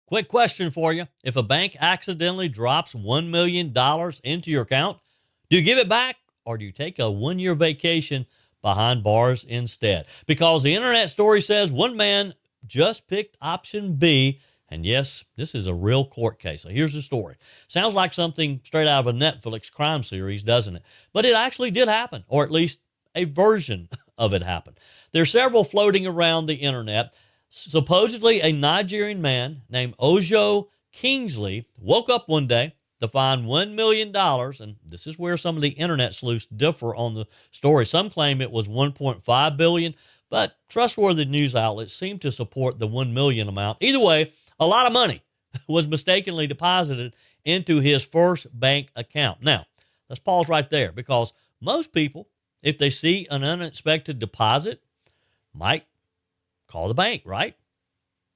Quick question for you. If a bank accidentally drops $1 million into your account, do you give it back or do you take a 1 year vacation behind bars instead? Because the internet story says one man just picked option B. And yes, this is a real court case. So here's the story. Sounds like something straight out of a Netflix crime series, doesn't it? But it actually did happen, or at least a version of it happened. There's several floating around the internet. Supposedly, a Nigerian man named Ojo Kingsley woke up one day to find $1 million. And this is where some of the internet sleuths differ on the story. Some claim it was $1.5 billion, but trustworthy news outlets seem to support the $1 million amount. Either way, a lot of money was mistakenly deposited into his first bank account. Now, let's pause right there because most people, if they see an unexpected deposit, might call the bank, right?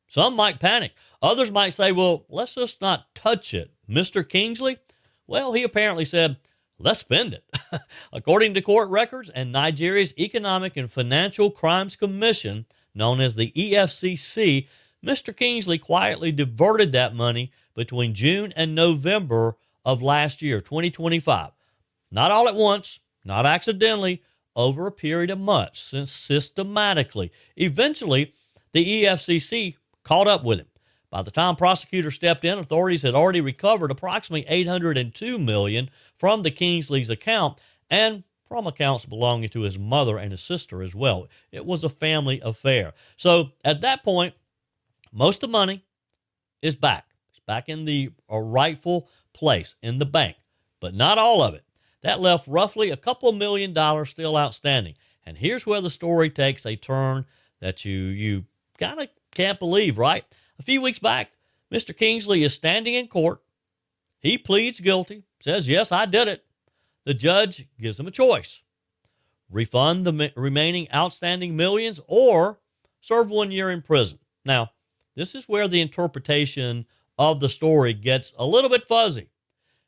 Some might panic. Others might say, well, let's just not touch it. Mr. Kingsley, well, he apparently said, let's spend it. According to court records and Nigeria's Economic and Financial Crimes Commission, known as the EFCC, Mr. Kingsley quietly diverted that money between June and November of last year, 2025. Not all at once, not accidentally, over a period of months, since systematically. Eventually, the EFCC caught up with him. By the time prosecutors stepped in, authorities had already recovered approximately $802 million from the Kingsley's account and from accounts belonging to his mother and his sister as well. It was a family affair. So at that point, most of the money is back. It's back in the rightful place in the bank, but not all of it. That left roughly a couple of $1 million still outstanding. And here's where the story takes a turn that you kind of can't believe, right? A few weeks back, Mr. Kingsley is standing in court. He pleads guilty, says, yes, I did it. The judge gives him a choice. Refund the remaining outstanding millions or serve 1 year in prison. Now, this is where the interpretation of the story gets a little bit fuzzy.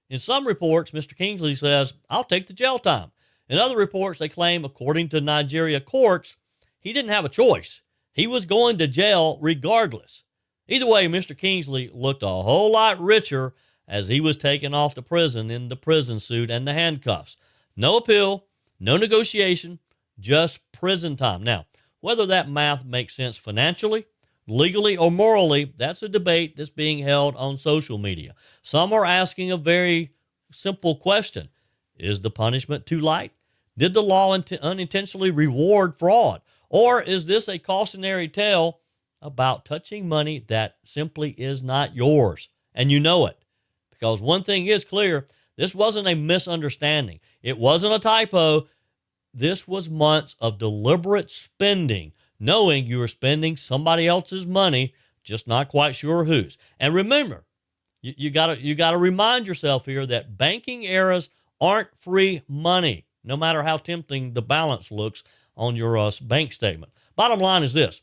In some reports, Mr. Kingsley says, I'll take the jail time. In other reports, they claim, according to Nigeria courts, he didn't have a choice. He was going to jail regardless. Either way, Mr. Kingsley looked a whole lot richer as he was taken off to prison in the prison suit and the handcuffs. No appeal, no negotiation, just prison time. Now, whether that math makes sense financially, legally, or morally, that's a debate that's being held on social media. Some are asking a very simple question. Is the punishment too light? Did the law unintentionally reward fraud? Or is this a cautionary tale about touching money that simply is not yours? And you know it. Because one thing is clear, this wasn't a misunderstanding. It wasn't a typo. This was months of deliberate spending, knowing you were spending somebody else's money, just not quite sure whose. And remember, you gotta remind yourself here that banking errors aren't free money, no matter how tempting the balance looks on your bank statement. Bottom line is this: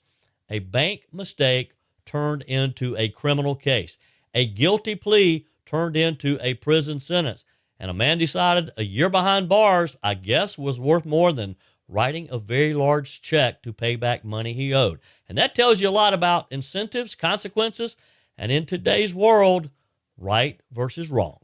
a bank mistake turned into a criminal case. A guilty plea turned into a prison sentence. And a man decided a year behind bars, I guess, was worth more than writing a very large check to pay back money he owed. And that tells you a lot about incentives, consequences, and in today's world, right versus wrong.